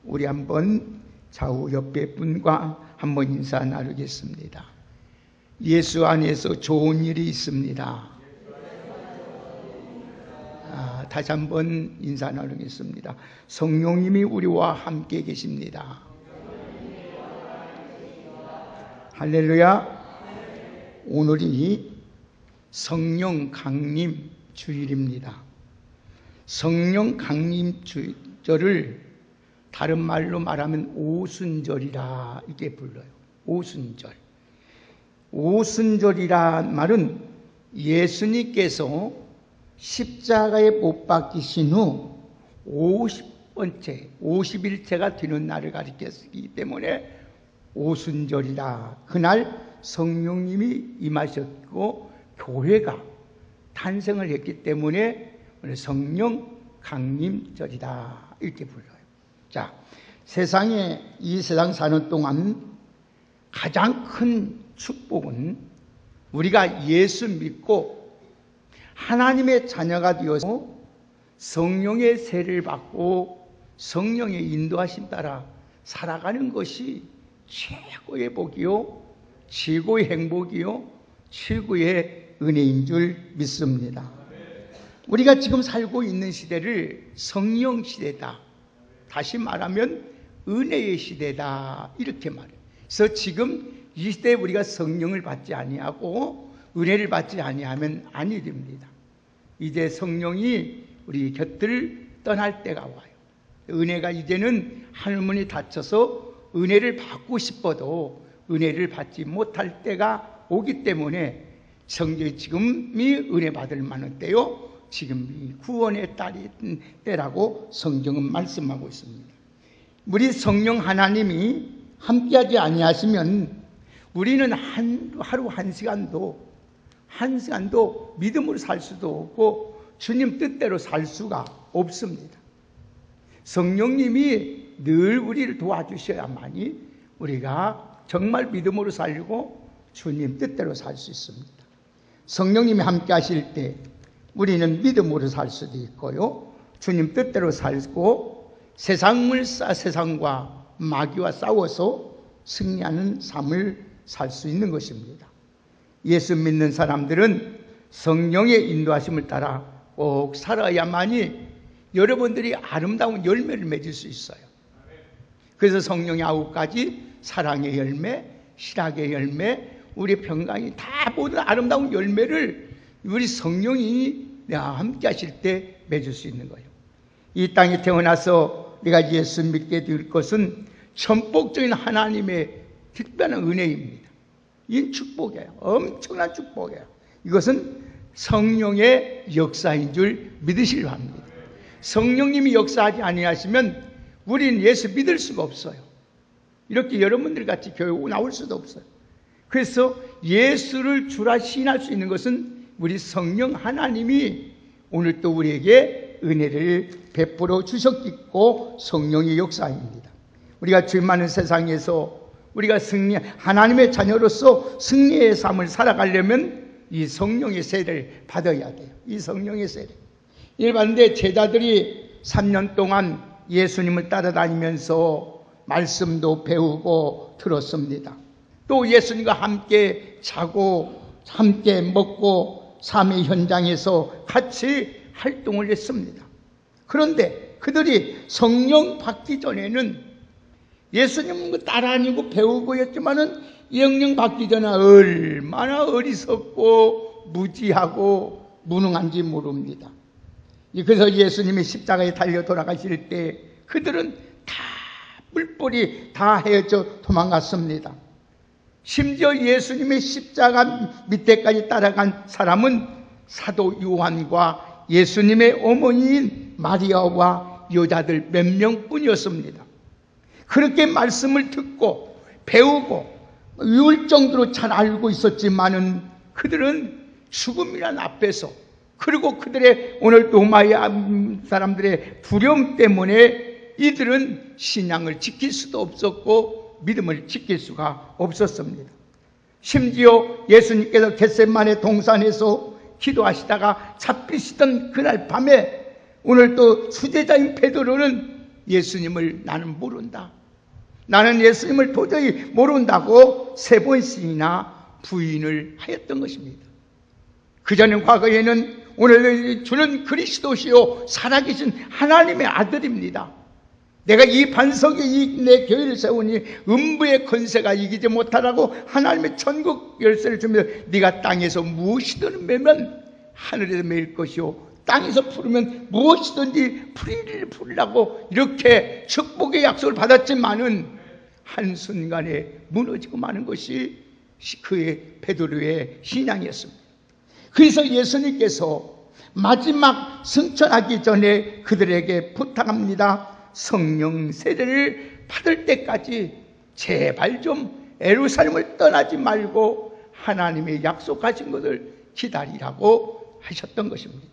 우리 한번 좌우 옆에 분과 한번 인사 나누겠습니다. 예수 안에서 좋은 일이 있습니다. 다시 한번 인사 나누겠습니다. 성령님이 우리와 함께 계십니다. 할렐루야. 오늘이 성령 강림 주일입니다. 성령 강림 주일을 다른 말로 말하면 오순절이라 이렇게 불러요. 오순절. 오순절이란 말은 예수님께서 십자가에 못 박히신 후 50일째가 되는 날을 가리켰기 때문에 오순절이라. 그날 성령님이 임하셨고 교회가 탄생을 했기 때문에 오늘 성령 강림절이다 이렇게 불러요. 자, 이 세상 사는 동안 가장 큰 축복은 우리가 예수 믿고 하나님의 자녀가 되어서 성령의 세례를 받고 성령의 인도하심 따라 살아가는 것이 최고의 복이요, 최고의 행복이요, 최고의 은혜인 줄 믿습니다. 우리가 지금 살고 있는 시대를 성령 시대다, 다시 말하면 은혜의 시대다 이렇게 말해요. 그래서 지금 이 시대에 우리가 성령을 받지 아니하고 은혜를 받지 아니하면 아니 됩니다. 이제 성령이 우리 곁을 떠날 때가 와요. 은혜가 이제는 하늘문이 닫혀서 은혜를 받고 싶어도 은혜를 받지 못할 때가 오기 때문에 지금이 은혜 받을 만한 때요, 지금이 구원의 때라고 성경은 말씀하고 있습니다. 우리 성령 하나님이 함께하지 아니하시면 우리는 하루 한 시간도 믿음으로 살 수도 없고 주님 뜻대로 살 수가 없습니다. 성령님이 늘 우리를 도와주셔야만이 우리가 정말 믿음으로 살고 주님 뜻대로 살 수 있습니다. 성령님이 함께 하실 때 우리는 믿음으로 살 수도 있고요, 주님 뜻대로 살고 세상과 마귀와 싸워서 승리하는 삶을 살 수 있는 것입니다. 예수 믿는 사람들은 성령의 인도하심을 따라 꼭 살아야만이 여러분들이 아름다운 열매를 맺을 수 있어요. 그래서 성령의 9가지 사랑의 열매, 실학의 열매, 우리 평강이 다 모든 아름다운 열매를 우리 성령이 함께 하실 때 맺을 수 있는 거예요. 이 땅에 태어나서 우리가 예수 믿게 될 것은 전폭적인 하나님의 특별한 은혜입니다. 이 축복이에요. 엄청난 축복이에요. 이것은 성령의 역사인 줄 믿으시려 합니다. 성령님이 역사하지 아니하시면 우리는 예수 믿을 수가 없어요. 이렇게 여러분들 같이 교회 나올 수도 없어요. 그래서 예수를 주라 시인할 수 있는 것은 우리 성령 하나님이 오늘 또 우리에게 은혜를 베풀어 주셨고 성령의 역사입니다. 우리가 죄 많은 세상에서 우리가 하나님의 자녀로서 승리의 삶을 살아가려면 이 성령의 세례를 받아야 돼요. 이 성령의 세례. 일반대 제자들이 3년 동안 예수님을 따라다니면서 말씀도 배우고 들었습니다. 또 예수님과 함께 자고 함께 먹고 삶의 현장에서 같이 활동을 했습니다. 그런데 그들이 성령 받기 전에는 예수님을 따라다니고 배우고 했지만은 영령 받기 전에 얼마나 어리석고 무지하고 무능한지 모릅니다. 그래서 예수님이 십자가에 달려 돌아가실 때 그들은 다 뿔뿔이 다 헤어져 도망갔습니다. 심지어 예수님의 십자가 밑에까지 따라간 사람은 사도 요한과 예수님의 어머니인 마리아와 여자들 몇 명뿐이었습니다. 그렇게 말씀을 듣고 배우고 이울 정도로 잘 알고 있었지만은 그들은 죽음이란 앞에서, 그리고 그들의 오늘 로마의 사람들의 두려움 때문에 이들은 신앙을 지킬 수도 없었고 믿음을 지킬 수가 없었습니다. 심지어 예수님께서 겟세마네 동산에서 기도하시다가 잡히시던 그날 밤에 오늘 또 수제자인 베드로는 예수님을 나는 모른다. 나는 예수님을 도저히 모른다고 3번씩이나 부인을 하였던 것입니다. 그전에 과거에는 오늘 주는 그리스도시요 살아계신 하나님의 아들입니다. 내가 이 반석에 내 교회를 세우니 음부의 권세가 이기지 못하라고 하나님의 천국 열쇠를 주며 네가 땅에서 무엇이든 매면 하늘에서 매일 것이요 땅에서 풀으면 무엇이든지 풀리라고 이렇게 축복의 약속을 받았지만은 한순간에 무너지고 마는 것이 그의 베드로의 신앙이었습니다. 그래서 예수님께서 마지막 승천하기 전에 그들에게 부탁합니다. 성령 세례를 받을 때까지 제발 좀 예루살렘을 떠나지 말고 하나님의 약속하신 것을 기다리라고 하셨던 것입니다.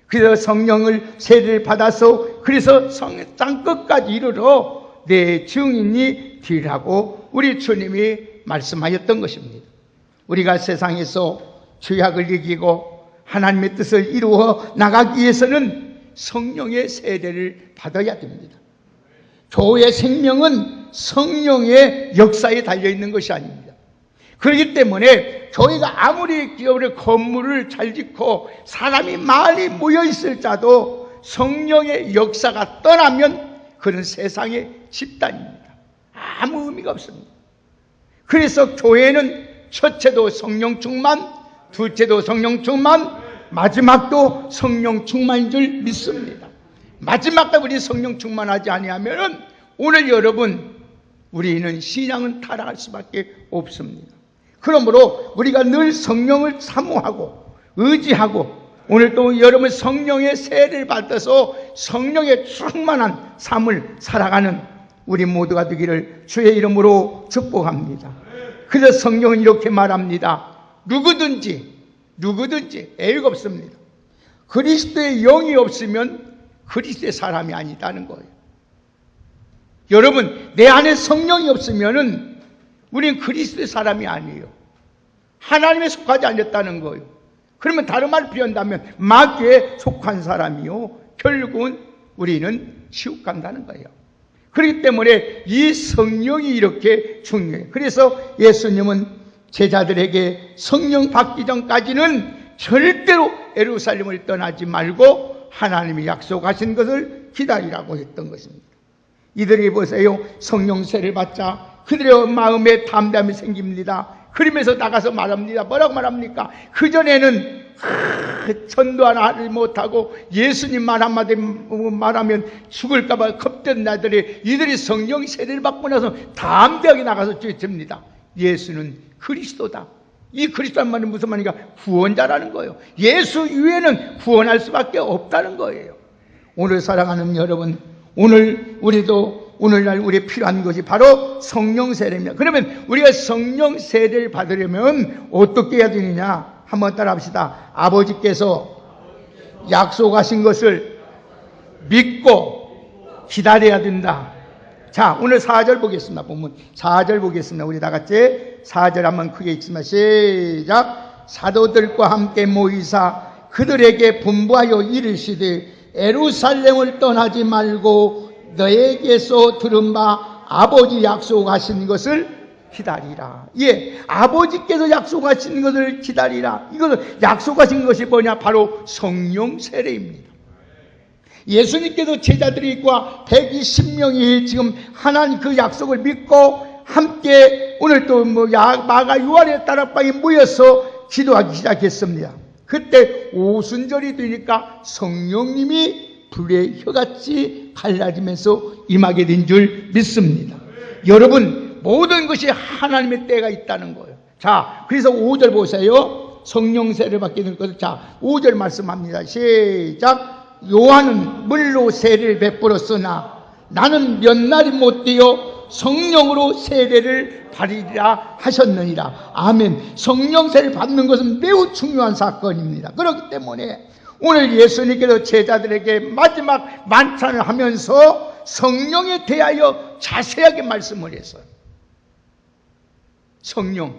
그래서 성령을 세례를 받아서 그래서 땅 끝까지 이르러 내 증인이 되라고 우리 주님이 말씀하였던 것입니다. 우리가 세상에서 죄악을 이기고 하나님의 뜻을 이루어 나가기 위해서는 성령의 세례를 받아야 됩니다. 교회의 생명은 성령의 역사에 달려있는 것이 아닙니다. 그렇기 때문에 교회가 아무리 건물을 잘 짓고 사람이 많이 모여있을 자도 성령의 역사가 떠나면 그는 세상의 집단입니다. 아무 의미가 없습니다. 그래서 교회는 첫째도 성령 충만, 둘째도 성령 충만, 마지막도 성령 충만인 줄 믿습니다. 마지막까지 우리 성령 충만하지 아니하면 오늘 여러분 우리는 신앙은 타락할 수밖에 없습니다. 그러므로 우리가 늘 성령을 사모하고 의지하고 오늘 또 여러분 성령의 세례를 받아서 성령의 충만한 삶을 살아가는 우리 모두가 되기를 주의 이름으로 축복합니다. 그래서 성령은 이렇게 말합니다. 누구든지 애가 없습니다. 그리스도의 영이 없으면 그리스도의 사람이 아니다는 거예요. 여러분 내 안에 성령이 없으면 우리는 그리스도의 사람이 아니에요. 하나님에 속하지 않았다는 거예요. 그러면 다른 말 표현한다면 마귀에 속한 사람이요 결국은 우리는 지옥 간다는 거예요. 그렇기 때문에 이 성령이 이렇게 중요해요. 그래서 예수님은 제자들에게 성령 받기 전까지는 절대로 예루살렘을 떠나지 말고 하나님이 약속하신 것을 기다리라고 했던 것입니다. 이들이 보세요. 성령 세례를 받자 그들의 마음에 담담이 생깁니다. 그러면서 나가서 말합니다. 뭐라고 말합니까? 그전에는 전도 하나 하지 못하고 예수님 말 한마디 말하면 죽을까봐 겁던 나들이 이들이 성령 세례를 받고 나서 담대하게 나가서 외칩니다. 예수는 그리스도다. 이 그리스도란 말은 무슨 말인가? 구원자라는 거예요. 예수 위에는 구원할 수밖에 없다는 거예요. 오늘 사랑하는 여러분, 오늘날 우리에 필요한 것이 바로 성령 세례입니다. 그러면 우리가 성령 세례를 받으려면 어떻게 해야 되느냐? 한번 따라 합시다. 아버지께서 약속하신 것을 믿고 기다려야 된다. 자, 오늘 4절 보겠습니다. 본문 4절 보겠습니다. 우리 다 같이 4절 한번 크게 읽습니다. 시작. 사도들과 함께 모이사 그들에게 분부하여 이르시되 예루살렘을 떠나지 말고 너에게서 들은 바 아버지 약속하신 것을 기다리라. 예, 아버지께서 약속하신 것을 기다리라. 이것을 약속하신 것이 뭐냐? 바로 성령 세례입니다. 예수님께서 제자들과 120명이 지금 하나님 그 약속을 믿고 함께 오늘 또 마가 요한의 다락방에 모여서 기도하기 시작했습니다. 그때 오순절이 되니까 성령님이 불의 혀같이 갈라지면서 임하게 된 줄 믿습니다. 여러분 모든 것이 하나님의 때가 있다는 거예요. 자, 그래서 5절 보세요. 성령 세례를 받게 될 것을. 자, 5절 말씀합니다. 시작. 요한은 물로 세례를 베풀었으나 나는 몇 날이 못 되어 성령으로 세례를 받으리라 하셨느니라. 아멘. 성령 세례를 받는 것은 매우 중요한 사건입니다. 그렇기 때문에 오늘 예수님께서 제자들에게 마지막 만찬을 하면서 성령에 대하여 자세하게 말씀을 했어요. 성령.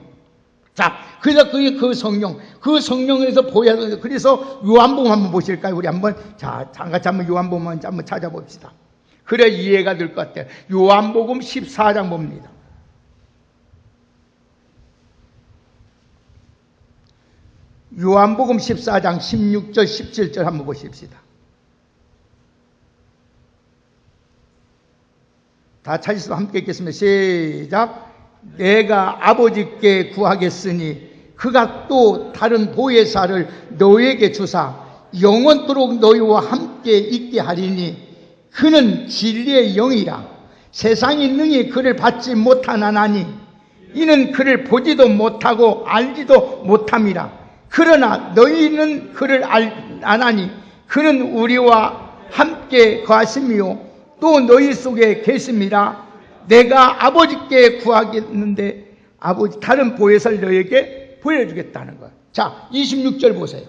자, 그래서 그 성령에서 보여서, 그래서 요한복음 한번 보실까요? 우리 한번, 자, 같이 한번 요한복음 한번 찾아봅시다. 그래 이해가 될 것 같아요. 요한복음 14장 봅니다. 요한복음 14장 16절 17절 한번 보십시다. 다 찾으시면 함께 읽겠습니다. 시작. 내가 아버지께 구하겠으니 그가 또 다른 보혜사를 너에게 주사 영원토록 너희와 함께 있게 하리니 그는 진리의 영이라. 세상이 능히 그를 받지 못하나니 이는 그를 보지도 못하고 알지도 못함이라. 그러나 너희는 그를 아나니 그는 우리와 함께 거하심이요 또 너희 속에 계심이라. 내가 아버지께 구하겠는데 아버지 다른 보혜사를 너에게 보여주겠다는 거예요. 자, 26절 보세요.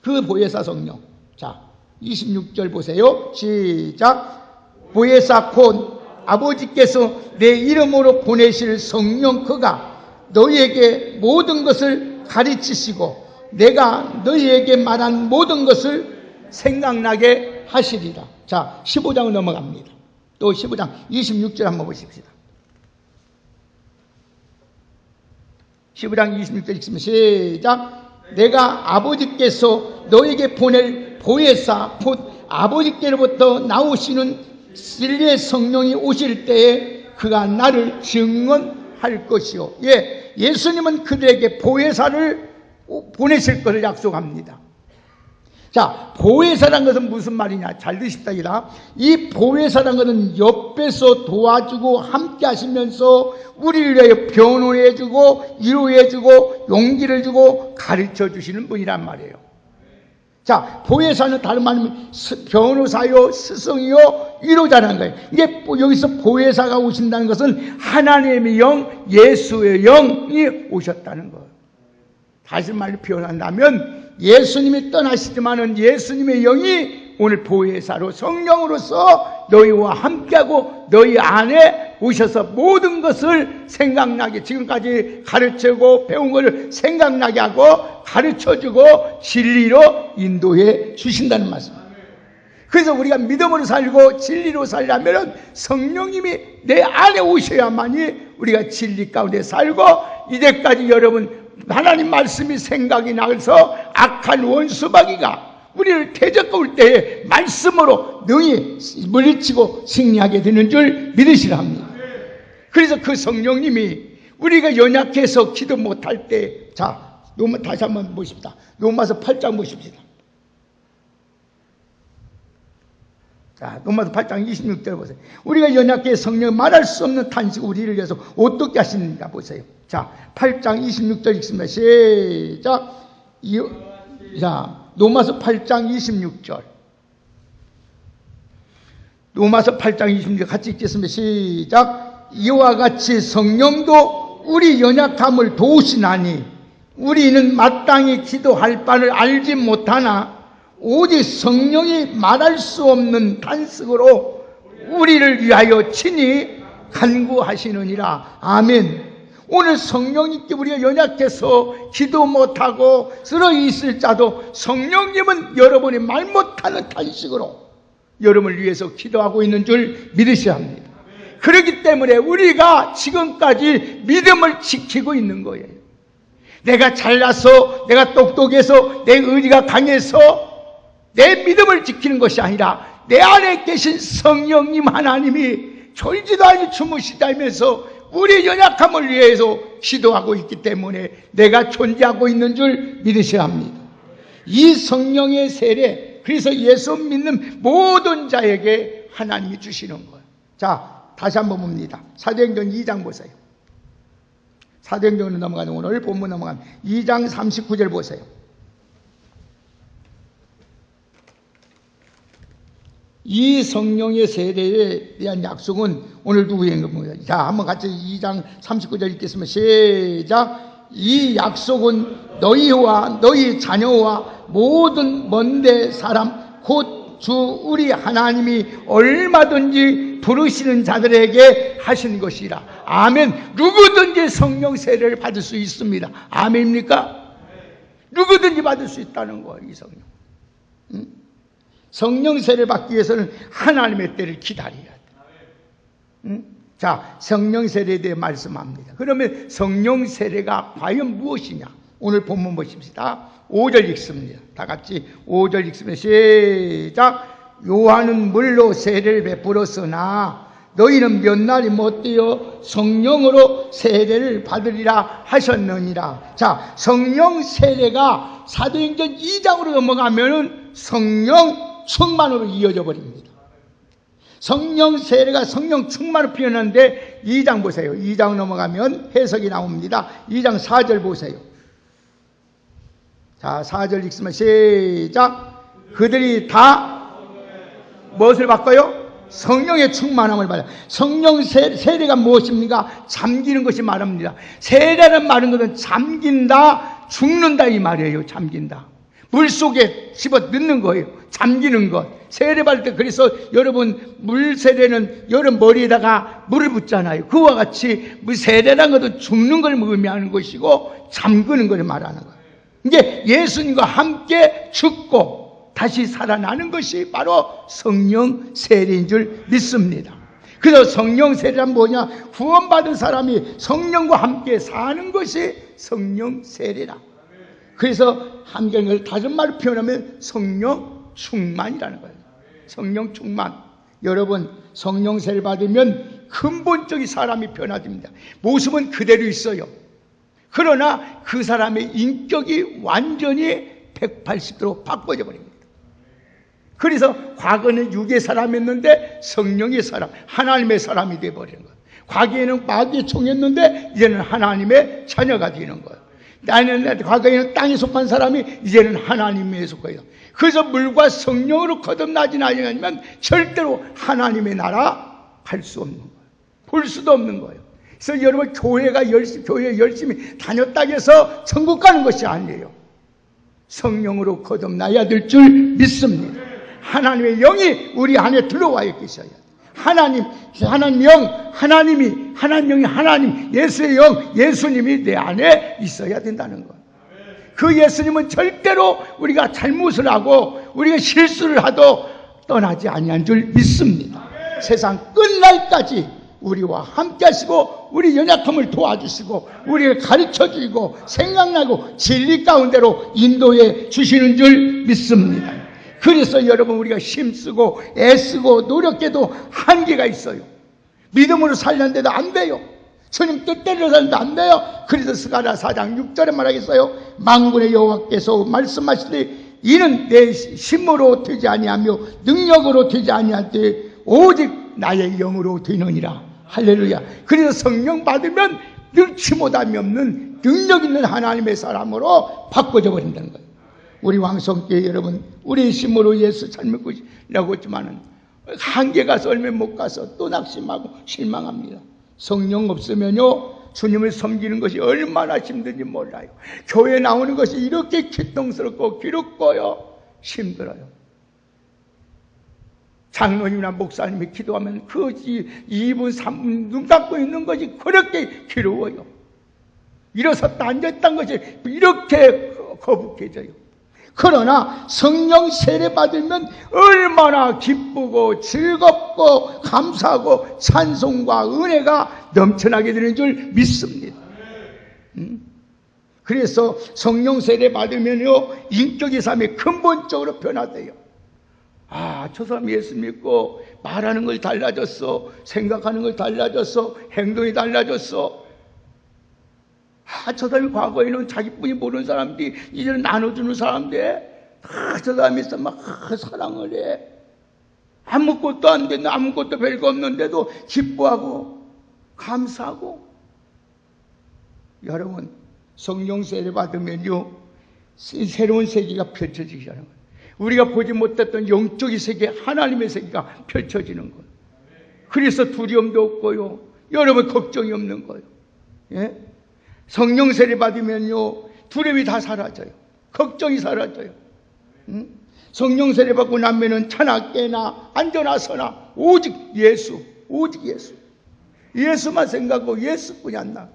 그 보혜사 성령. 자, 26절 보세요. 시작. 보혜사 곧 아버지께서 내 이름으로 보내실 성령 그가 너희에게 모든 것을 가르치시고 내가 너희에게 말한 모든 것을 생각나게 하시리라. 자, 15장을 넘어갑니다. 또 15장 26절 한번 보십시다. 15장 26절 읽습니다. 시작. 내가 아버지께서 너에게 보낼 보혜사 곧 아버지께로부터 나오시는 진리의 성령이 오실 때에 그가 나를 증언할 것이요. 예, 예수님은 그들에게 보혜사를 보내실 것을 약속합니다. 자, 보혜사란 것은 무슨 말이냐? 잘 드십시다. 이 보혜사란 것은 옆에서 도와주고 함께 하시면서 우리를 위하여 변호해주고 위로해주고 용기를 주고 가르쳐 주시는 분이란 말이에요. 자, 보혜사는 다른 말이면 변호사요, 스승이요, 위로자라는 거예요. 이게 여기서 보혜사가 오신다는 것은 하나님의 영, 예수의 영이 오셨다는 거예요. 다시 말로 표현한다면 예수님이 떠나시지만은 예수님의 영이 오늘 보혜사로 성령으로서 너희와 함께하고 너희 안에 오셔서 모든 것을 생각나게 지금까지 가르치고 배운 것을 생각나게 하고 가르쳐주고 진리로 인도해 주신다는 말씀입니다. 그래서 우리가 믿음으로 살고 진리로 살려면 성령님이 내 안에 오셔야만이 우리가 진리 가운데 살고 이제까지 여러분 하나님 말씀이 생각이 나서 악한 원수마귀가 우리를 대적해 올 때에 말씀으로 능히 물리치고 승리하게 되는 줄 믿으시라 합니다. 그래서 그 성령님이 우리가 연약해서 기도 못할 때, 자, 다시 한번 보십시다. 로마서 8장 보십시다. 자, 로마서 8장 26절 보세요. 우리가 연약해 성령 말할 수 없는 탄식 우리를 위해서 어떻게 하시는가 보세요. 자, 8장 26절 읽습니다. 시작. 자, 로마서 8장 26절. 로마서 8장 26절 같이 읽겠습니다. 시작. 이와 같이 성령도 우리 연약함을 도우시나니 우리는 마땅히 기도할 바를 알지 못하나 오직 성령이 말할 수 없는 단식으로 우리를 위하여 친히 간구하시느니라. 아멘. 오늘 성령님께 우리가 연약해서 기도 못하고 쓰러져 있을 자도 성령님은 여러분이 말 못하는 탄식으로 여러분을 위해서 기도하고 있는 줄 믿으셔야 합니다. 그렇기 때문에 우리가 지금까지 믿음을 지키고 있는 거예요. 내가 잘나서, 내가 똑똑해서, 내 의지가 강해서 내 믿음을 지키는 것이 아니라 내 안에 계신 성령님 하나님이 졸지도 않이 주무시다면서 우리의 연약함을 위해서 기도하고 있기 때문에 내가 존재하고 있는 줄 믿으셔야 합니다. 이 성령의 세례, 그래서 예수 믿는 모든 자에게 하나님이 주시는 거예요. 자, 다시 한번 봅니다. 사도행전 2장 보세요. 사도행전으로 넘어가는 오늘 본문 넘어가는 2장 39절 보세요. 이 성령의 세례에 대한 약속은 오늘 누구의 겁니까? 자, 한번 같이 2장 39절 읽겠습니다. 시작. 이 약속은 너희와 너희 자녀와 모든 먼데 사람 곧 주 우리 하나님이 얼마든지 부르시는 자들에게 하신 것이라. 아멘. 누구든지 성령 세례를 받을 수 있습니다. 아멘입니까? 누구든지 받을 수 있다는 거예요, 이 성령. 성령 세례 받기 위해서는 하나님의 때를 기다려야 돼. 자, 성령 세례에 대해 말씀합니다. 그러면 성령 세례가 과연 무엇이냐? 오늘 본문 보십시다. 5절 읽습니다. 다 같이 5절 읽습니다. 시작. 요한은 물로 세례를 베풀었으나 너희는 몇 날이 못되어 성령으로 세례를 받으리라 하셨느니라. 자, 성령 세례가 사도행전 2장으로 넘어가면은 성령 충만으로 이어져 버립니다. 성령 세례가 성령 충만으로 표현하는데 2장 보세요. 2장 넘어가면 해석이 나옵니다. 2장 4절 보세요. 자, 4절 읽으면 시작. 그들이 다 무엇을 받고요? 성령의 충만함을 받아요. 성령 세례가 무엇입니까? 잠기는 것이 말합니다. 세례라는 말은 것은 잠긴다, 죽는다 이 말이에요. 잠긴다. 물 속에 집어 넣는 거예요. 잠기는 것. 세례 받을 때 그래서 여러분 물 세례는 여러분 머리에다가 물을 붓잖아요. 그와 같이 세례라는 것도 죽는 걸 의미하는 것이고 잠그는 걸 말하는 거예요. 이게 예수님과 함께 죽고 다시 살아나는 것이 바로 성령 세례인 줄 믿습니다. 그래서 성령 세례란 뭐냐? 구원받은 사람이 성령과 함께 사는 것이 성령 세례라. 그래서 한결을 다른 말로 표현하면 성령 충만이라는 거예요. 성령 충만. 여러분 성령 세례 받으면 근본적인 사람이 변화됩니다. 모습은 그대로 있어요. 그러나 그 사람의 인격이 완전히 180도로 바꿔져 버립니다. 그래서 과거는 육의 사람이었는데 성령의 사람, 하나님의 사람이 되어버리는 거예요. 과거에는 마귀의 종이었는데 이제는 하나님의 자녀가 되는 거예요. 나는 과거에는 땅에 속한 사람이 이제는 하나님에 속해요. 그래서 물과 성령으로 거듭나지 않으면 절대로 하나님의 나라 갈 수 없는 거예요. 볼 수도 없는 거예요. 그래서 여러분 교회 열심히 다녔다 해서 천국 가는 것이 아니에요. 성령으로 거듭나야 될 줄 믿습니다. 하나님의 영이 우리 안에 들어와 계셔야 돼요. 하나님 영, 하나님 영이 하나님, 예수의 영, 예수님이 내 안에 있어야 된다는 것. 그 예수님은 절대로 우리가 잘못을 하고 우리가 실수를 하도 떠나지 아니한 줄 믿습니다. 세상 끝날까지 우리와 함께 하시고 우리 연약함을 도와주시고 우리를 가르쳐주시고 생각나고 진리 가운데로 인도해 주시는 줄 믿습니다. 그래서 여러분 우리가 힘쓰고 애쓰고 노력해도 한계가 있어요. 믿음으로 살렸는데도 안 돼요. 주님 뜻대로 살는데 안 돼요. 그래서 스가랴 4장 6절에 말하겠어요. 만군의 여호와께서 말씀하시되 이는 내 힘으로 되지 아니하며 능력으로 되지 아니할 때 오직 나의 영으로 되느니라. 할렐루야. 그래서 성령 받으면 능치 못함이 없는 능력 있는 하나님의 사람으로 바꿔져 버린다는 거예요. 우리 왕성교회 여러분, 우리 힘으로 예수 잘 믿고라고 했지만은 한계 가서 얼마 못 가서 또 낙심하고 실망합니다. 성령 없으면요 주님을 섬기는 것이 얼마나 힘든지 몰라요. 교회 나오는 것이 이렇게 기똥스럽고 기롭고요 힘들어요. 장로님이나 목사님이 기도하면 그 2분 3분 눈 감고 있는 것이 그렇게 괴로워요. 일어섰다 앉았다는 것이 이렇게 거북해져요. 그러나 성령 세례 받으면 얼마나 기쁘고 즐겁고 감사하고 찬송과 은혜가 넘쳐나게 되는 줄 믿습니다. 그래서 성령 세례 받으면요 인격의 삶이 근본적으로 변화돼요. 아, 저 사람 예수 믿고 말하는 걸 달라졌어, 생각하는 걸 달라졌어, 행동이 달라졌어. 아, 저 사람이 과거에는 자기뿐이 모르는 사람들이 이제는 나눠주는 사람인데 저 사람이 있어 막 사랑을 해. 아무것도 안 되는, 아무것도 별거 없는데도 기뻐하고 감사하고. 여러분 성령 세례 받으면요 새로운 세계가 펼쳐지기 시작하는 거예요. 우리가 보지 못했던 영적인 세계, 하나님의 세계가 펼쳐지는 거예요. 그래서 두려움도 없고요 여러분 걱정이 없는 거예요. 예? 성령 세례 받으면요 두려움이 다 사라져요. 걱정이 사라져요. 성령 세례 받고 나면은 차나 깨나 앉아나 서나 오직 예수, 오직 예수, 예수만 생각하고 예수뿐이 안 나.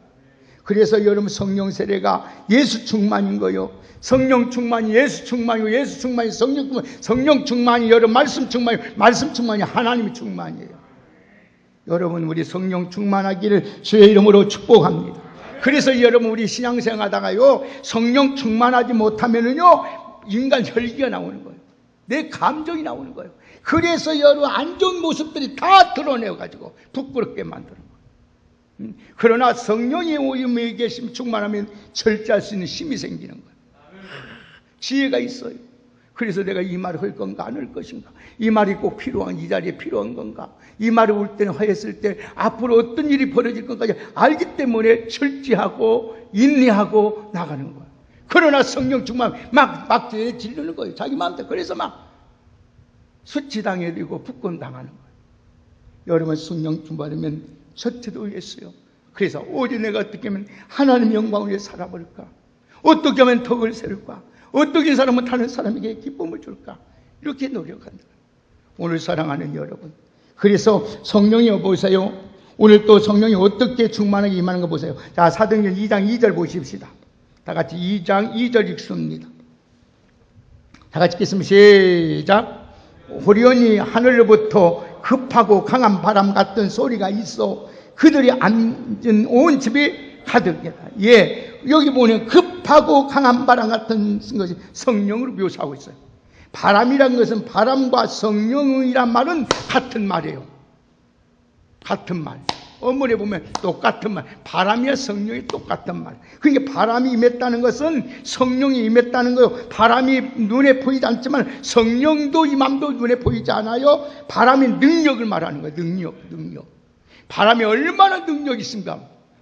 그래서 여러분 성령 세례가 예수 충만인 거요. 성령 충만이 예수 충만이고 예수 충만이 성령 충만, 성령 충만이 여러분 말씀 충만이고 말씀 충만이 하나님의 충만이에요. 여러분 우리 성령 충만하기를 주의 이름으로 축복합니다. 그래서 여러분 우리 신앙생활 하다가요 성령 충만하지 못하면은요 인간 혈기가 나오는 거예요. 내 감정이 나오는 거예요. 그래서 여러 안 좋은 모습들이 다 드러내가지고 부끄럽게 만드는 거예요. 그러나 성령이 우리에 계시면 충만하면 절제할 수 있는 힘이 생기는 거예요. 지혜가 있어요. 그래서 내가 이 말을 할 건가 안 할 것인가, 이 말이 꼭 필요한 이 자리에 필요한 건가, 이 말을 올 때는 하였을 때 앞으로 어떤 일이 벌어질 건가지 알기 때문에 절제하고 인내하고 나가는 거예요. 그러나 성령 충만 막 질르는 거예요. 자기 마음대로. 그래서 막 수치당해야 되고 부권 당하는 거예요. 여러분 성령 충만하면 저태도 오겠어요. 그래서 오직 내가 어떻게 하면 하나님 영광을 위해 살아볼까, 어떻게 하면 덕을 세울까, 어떻게 사람은 다른 사람에게 기쁨을 줄까, 이렇게 노력한다. 오늘 사랑하는 여러분, 그래서 성령이 보세요. 오늘 또 성령이 어떻게 충만하게 임하는 거 보세요. 자, 사도행전 2장 2절 보십시다. 다 같이 2장 2절 읽습니다. 다 같이 읽겠습니다. 시작. 호련히 하늘로부터 급하고 강한 바람 같은 소리가 있어 그들이 앉은 온 집이 가득했다. 예, 여기 보면 급하고 강한 바람 같은 것이 성령으로 묘사하고 있어요. 바람이란 것은 바람과 성령이란 말은 같은 말이에요. 같은 말. 어머니 보면 똑같은 말. 바람이와 성령이 똑같은 말. 그러니까 바람이 임했다는 것은 성령이 임했다는 거예요. 바람이 눈에 보이지 않지만 성령도 임함도 눈에 보이지 않아요. 바람이 능력을 말하는 거예요. 능력. 바람이 얼마나 능력이 있습니까?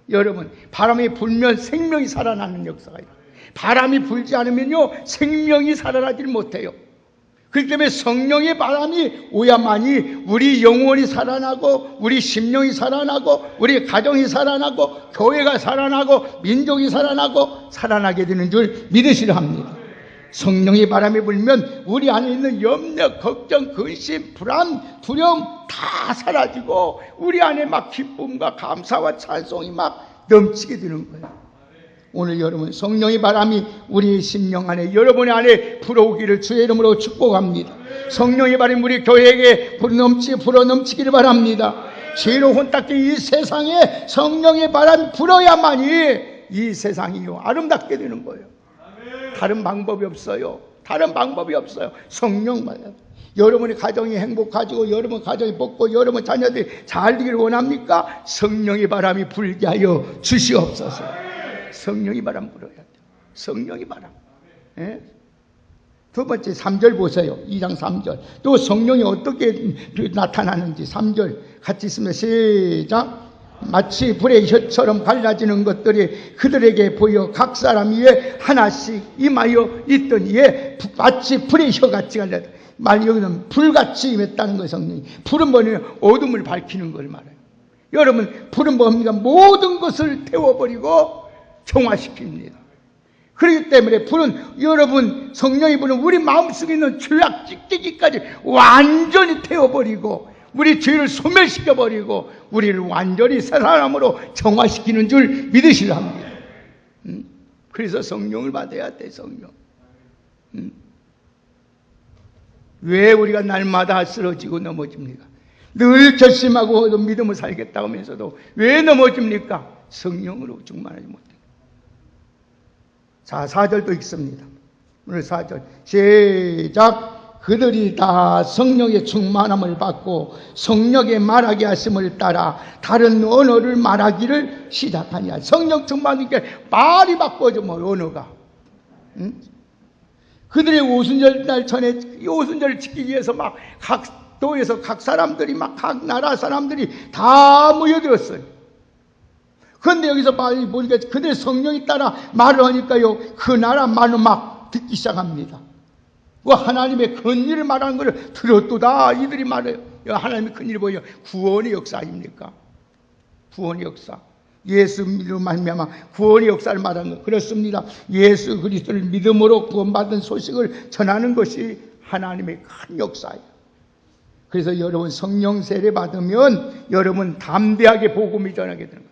여러분, 바람이 불면 생명이 살아나는 역사가 있어요. 바람이 불지 않으면요 생명이 살아나질 못해요. 그렇기 때문에 성령의 바람이 오야만이 우리 영혼이 살아나고 우리 심령이 살아나고 우리 가정이 살아나고 교회가 살아나고 민족이 살아나고 살아나게 되는 줄 믿으시려 합니다. 성령의 바람이 불면 우리 안에 있는 염려, 걱정, 근심, 불안, 두려움 다 사라지고 우리 안에 막 기쁨과 감사와 찬송이 막 넘치게 되는 거예요. 오늘 여러분 성령의 바람이 우리 심령 안에 여러분의 안에 불어오기를 주의 이름으로 축복합니다. 성령의 바람이 우리 교회에게 불어넘치기를 바랍니다. 죄로 혼탁된 이 세상에 성령의 바람이 불어야만이 이 세상이요 아름답게 되는 거예요. 다른 방법이 없어요. 다른 방법이 없어요. 성령만. 여러분의 가정이 행복하고 여러분 가정이 복고 여러분 자녀들이 잘 되기를 원합니까? 성령의 바람이 불게 하여 주시옵소서. 성령이 바람 불어야 돼요. 성령이 바람. 예? 두 번째 3절 보세요. 2장 3절. 또 성령이 어떻게 나타나는지 3절 같이 있으면 시작. 마치 불의 혀처럼 갈라지는 것들이 그들에게 보여 각 사람 위에 하나씩 임하여 있더니에 마치 불의 혀같이 갈라져. 여기는 불같이 임했다는 거예요. 성령이. 불은 뭐냐면 어둠을 밝히는 걸 말해요. 여러분 불은 뭡니까? 모든 것을 태워버리고 정화시킵니다. 그렇기 때문에 불은 여러분 성령의 불은 우리 마음속에 있는 죄악 찢기기까지 완전히 태워버리고 우리 죄를 소멸시켜버리고 우리를 완전히 새 사람으로 정화시키는 줄 믿으시려 합니다. 그래서 성령을 받아야 돼. 성령. 왜 우리가 날마다 쓰러지고 넘어집니까? 늘 결심하고 믿음을 살겠다고 하면서도 왜 넘어집니까? 성령으로 충만하지 못해. 자, 4절도 읽습니다. 오늘 4절 시작. 그들이 다 성령의 충만함을 받고 성령의 말하게 하심을 따라 다른 언어를 말하기를 시작하니라. 성령 충만이니까 말이 바꿔져. 언어가. 그들의 오순절 날 전에 이 오순절을 지키기 위해서 막 각 도에서 각 사람들이 막 각 나라 사람들이 다 모여들었어요. 그런데 여기서 보니까 그들 성령이 따라 말을 하니까요 그 나라 말을 막 듣기 시작합니다. 그 하나님의 큰일을 말하는 것을 들었도다 이들이 말해요. 하나님의 큰일이 뭐예요? 구원의 역사 아닙니까? 구원의 역사. 예수 믿음으로 말미암아 구원의 역사를 말하는 것. 그렇습니다. 예수 그리스도를 믿음으로 구원받은 소식을 전하는 것이 하나님의 큰 역사예요. 그래서 여러분 성령 세례 받으면 여러분 담대하게 복음을 전하게 되는 거예요.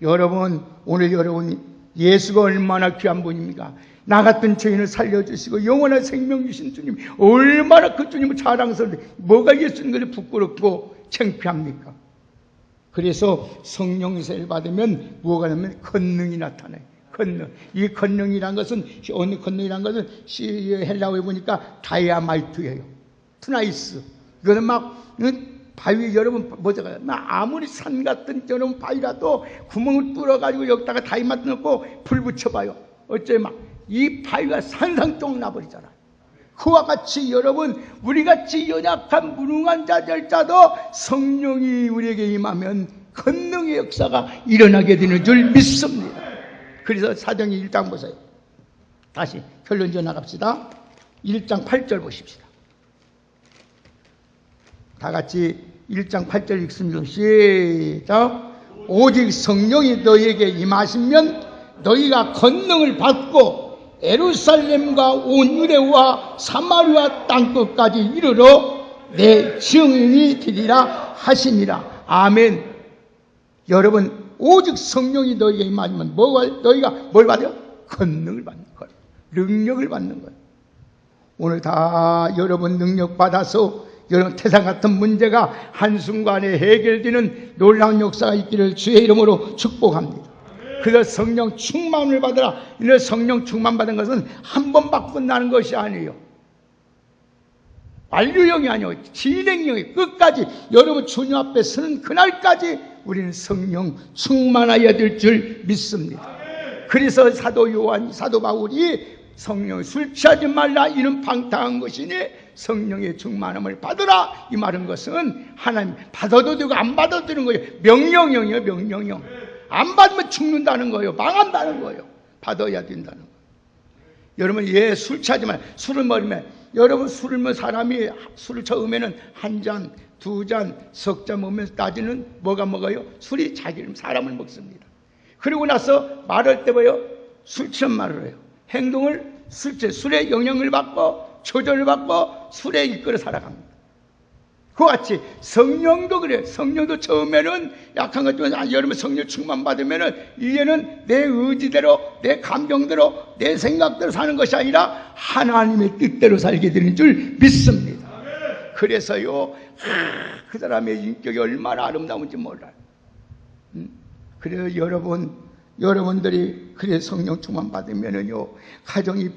여러분, 오늘 여러분이 예수가 얼마나 귀한 분입니까? 나 같은 죄인을 살려주시고 영원한 생명 주신 주님, 얼마나 그 주님을 자랑스러운데 뭐가 예수님을 부끄럽고 창피합니까? 그래서 성령의 세를 받으면 뭐가 되면 권능이 나타나요. 권능. 이 권능이란 것은, 어느 권능이란 것은 헬라어에 보니까 다이아마이트예요. 투나이스. 이거는 막 바위, 여러분 뭐죠? 아무리 산 같은 여러분 바위라도 구멍을 뚫어가지고 여기다가 다이아마이트 넣고 불 붙여봐요. 어째 막 이 바위가 산상종 나버리잖아. 그와 같이 여러분, 우리같이 연약한 무능한 자들자도 성령이 우리에게 임하면 권능의 역사가 일어나게 되는 줄 믿습니다. 그래서 사도행전 1장 보세요. 다시 결론지어 나갑시다. 1장 8절 보십시다. 다 같이 1장 8절 읽습니다. 시작. 오직 성령이 너희에게 임하시면 너희가 권능을 받고 예루살렘과 온 유대와 사마리아 땅끝까지 이르러 내 증인이 되리라 하시니라. 아멘. 여러분, 오직 성령이 너희에게 임하면 너희가 뭘 받아요? 권능을 받는 거예요. 능력을 받는 거예요. 오늘 다 여러분 능력 받아서 여러분 태산 같은 문제가 한순간에 해결되는 놀라운 역사가 있기를 주의 이름으로 축복합니다. 그래서 성령 충만을 받으라. 이런 성령 충만 받은 것은 한 번 받고 나는 것이 아니에요. 완료형이 아니에요. 진행형이 끝까지 여러분 주님 앞에 서는 그날까지 우리는 성령 충만하여야 될 줄 믿습니다. 그래서 사도 요한, 사도 바울이 성령 술 취하지 말라 이런 방탕한 것이니 성령의 충만함을 받으라 이 말은 것은 하나님 받아도 되고 안 받아도 되는 거예요. 명령형이에요. 명령형. 안 받으면 죽는다는 거예요. 망한다는 거예요. 받아야 된다는 거예요. 여러분, 술 취하지 말라. 술을 먹으면, 여러분 술을 먹으면 사람이 술을 처음에는 한 잔, 두 잔, 석 잔 먹으면서 따지는 뭐가 먹어요? 술이 자기를, 사람을 먹습니다. 그리고 나서 말할 때 뭐예요? 술처럼 말을 해요. 행동을 술의 영향을 받고 조절을 받고 술에 이끌어 살아갑니다. 그와 같이 성령도 그래요. 성령도 처음에는 약한 것 중에 여러분 성령 충만 받으면은 이제는 내 의지대로, 내 감정대로, 내 생각대로 사는 것이 아니라 하나님의 뜻대로 살게 되는 줄 믿습니다. 그래서요, 그 사람의 인격이 얼마나 아름다운지 몰라요. 그래서 여러분들이 그래 성령 충만 받으면은요, 가정이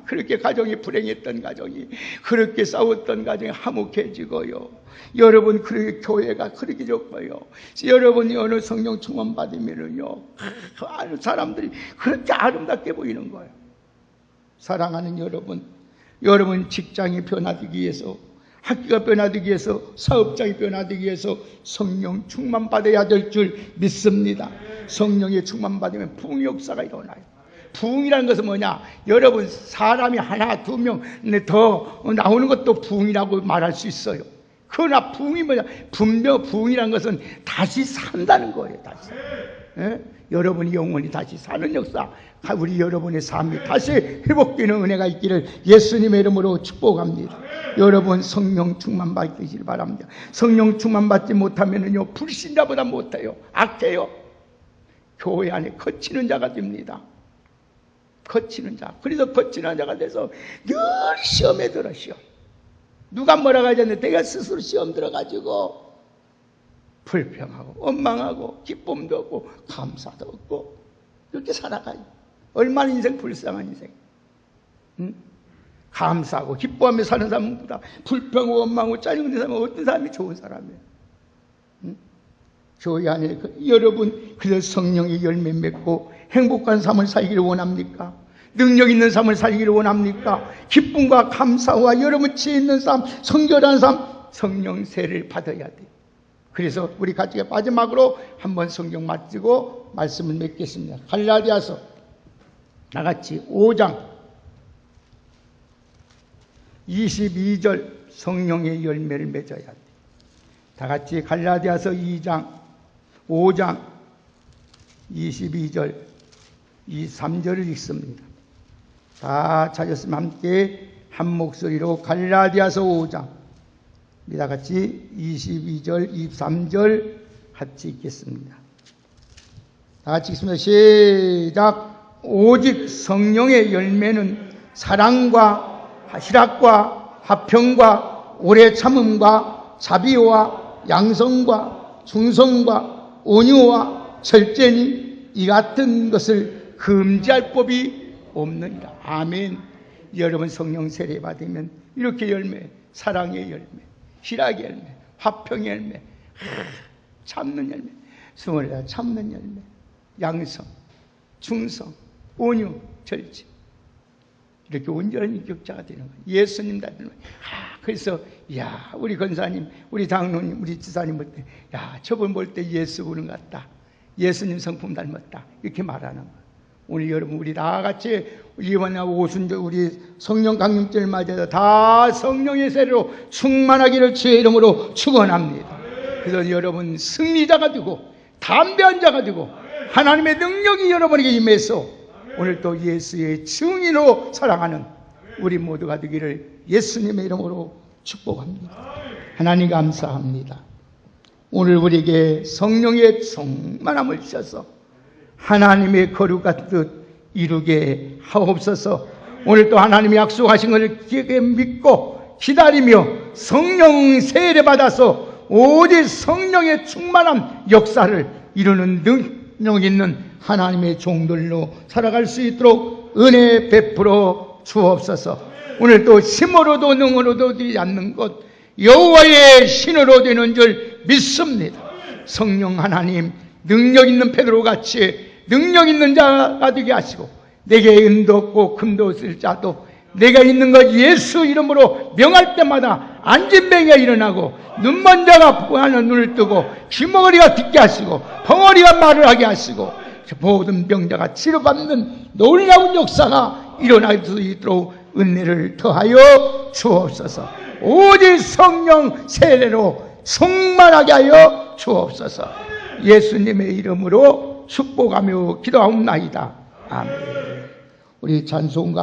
그렇게 가정이 불행했던 가정이, 그렇게 싸웠던 가정이 화목해지고요. 여러분, 그렇게 교회가 그렇게 좋고요. 여러분이 어느 성령 충만 받으면은요, 사람들이 그렇게 아름답게 보이는 거예요. 사랑하는 여러분 직장이 변화되기 위해서, 학교가 변화되기 위해서, 사업장이 변화되기 위해서 성령 충만 받아야 될 줄 믿습니다. 성령의 충만 받으면 부흥 역사가 일어나요. 부흥이라는 것은 뭐냐? 여러분, 사람이 하나, 두 명 더 나오는 것도 부흥이라고 말할 수 있어요. 그러나 부흥이 뭐냐? 부흥이라는 것은 다시 산다는 거예요. 다시. 예? 여러분이 영원히 다시 사는 역사, 우리 여러분의 삶이 다시 회복되는 은혜가 있기를 예수님의 이름으로 축복합니다. 여러분 성령 충만 받기를 바랍니다. 성령 충만 받지 못하면은요, 불신자보다 못해요. 악해요. 교회 안에 거치는 자가 됩니다. 거치는 자. 그래서 거치는 자가 돼서 늘 시험에 들어, 시험. 누가 뭐라고 하지 않는데 내가 스스로 시험 들어가지고 불평하고 원망하고 기쁨도 없고 감사도 없고 이렇게 살아가요. 얼마나 인생 불쌍한 인생. 감사하고 기뻐하며 사는 사람보다 불평하고 원망하고 짜증내는 사람은 어떤 사람이 좋은 사람이에요. 교회 안에 여러분 그래서 성령의 열매 맺고 행복한 삶을 살기를 원합니까? 능력 있는 삶을 살기를 원합니까? 기쁨과 감사와 여러분 지혜 있는 삶, 성결한 삶, 성령 세를 받아야 돼요. 그래서 우리 같이 마지막으로 한번 성경 마치고 말씀을 맺겠습니다. 갈라디아서 나같이 5장 22절 성령의 열매를 맺어야 돼. 다 같이 갈라디아서 5장 22절 23절을 읽습니다. 다 찾았으면 함께 한 목소리로 갈라디아서 5장 다 같이 22절 23절 같이 읽겠습니다. 다 같이 읽습니다. 시작. 오직 성령의 열매는 사랑과 희락과 화평과 오래 참음과 자비와 양성과 충성과 온유와 절제니 이 같은 것을 금지할 법이 없느니라. 아멘. 여러분 성령 세례 받으면 이렇게 열매, 사랑의 열매, 희락의 열매, 화평의 열매, 참는 열매, 스물다 참는 열매, 양성, 충성, 온유, 절제, 이렇게 온전한 인격자가 되는 거예요. 예수님 닮는 거예요. 그래서 야, 우리 권사님, 우리 장로님, 우리 지사님 볼 때, 야, 저분 볼 때 예수 보는 것 같다. 예수님 성품 닮았다. 이렇게 말하는 거예요. 오늘 여러분 우리 다 같이 이번하고 오순절 우리 성령 강림절 맞아서 다 성령의 세례로 충만하기를 주의 이름으로 축원합니다. 그래서 여러분 승리자가 되고 담대한 자가 되고 하나님의 능력이 여러분에게 임해서 오늘 또 예수의 증인으로 살아가는 우리 모두가 되기를 예수님의 이름으로 축복합니다. 하나님 감사합니다. 오늘 우리에게 성령의 충만함을 주셔서 하나님의 거룩 같듯 이루게 하옵소서. 오늘 또 하나님이 약속하신 것을 기억에 믿고 기다리며 성령 세례 받아서 오직 성령의 충만한 역사를 이루는 능력 있는 하나님의 종들로 살아갈 수 있도록 은혜 베풀어 주옵소서. 오늘 또 힘으로도 능으로도 되지 않는 것 여호와의 신으로 되는 줄 믿습니다. 성령 하나님 능력 있는 베드로 같이 능력 있는 자가 되게 하시고 내게 은도 없고 금도 없을 자도 내가 있는 것 예수 이름으로 명할 때마다 안진뱅이가 일어나고 눈먼 자가 하는 눈을 뜨고 귀머거리가 듣게 하시고 벙어리가 말을 하게 하시고 모든 병자가 치료받는 놀라운 역사가 일어날 수 있도록 은혜를 더하여 주옵소서. 오직 성령 세례로 충만하게 하여 주옵소서. 예수님의 이름으로 축복하며 기도하옵나이다. 아멘. 우리 찬송가